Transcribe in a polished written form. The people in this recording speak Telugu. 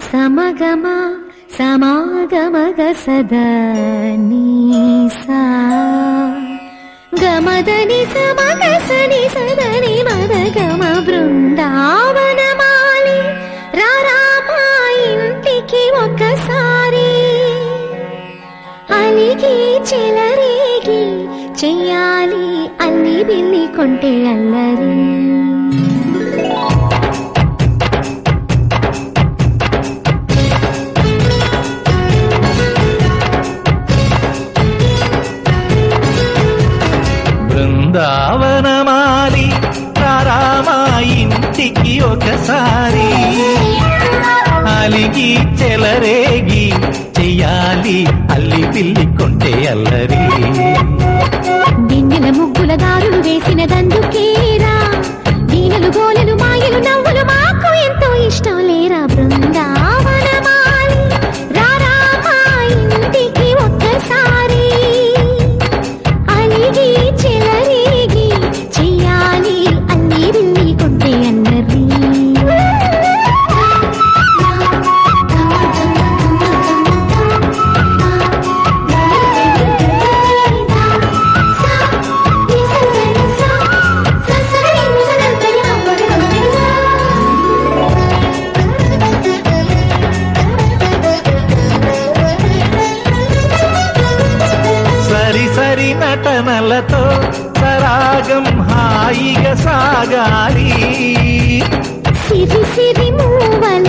సమగమ సమాగమగ సదనీసా గమదని సమగసని సదని మదగమ బృందావనమాలి రారామా ఇంటికి ఒకసారి అలిగి చెలరేగి చెయ్యాలి అల్లి బిల్లి కొంటే అల్లరి బృందావనమాలి రారామా ఇంటికి ఒకసారి అలిగి చెలరేగి చెయ్యాలి అల్లి పిల్లి కొంటే అల్లరి దిన్నెల ముగ్గుల దారులు వేసిన దందుకేరా దీనలు గోలెలు మాయలు నవ్వులు మాకు ఎంతో ఇష్టం లేరా బృందావనమాలి రారామా ఇంటికి ఒక్కసారి అలిగి చెలరేగి చెయ్యాలి అల్లి బిల్లి కొంటే అల్లరి సరి సరి నటనలతో సరాగం హాయిగా సాగాలి సిరి సిరి మూవల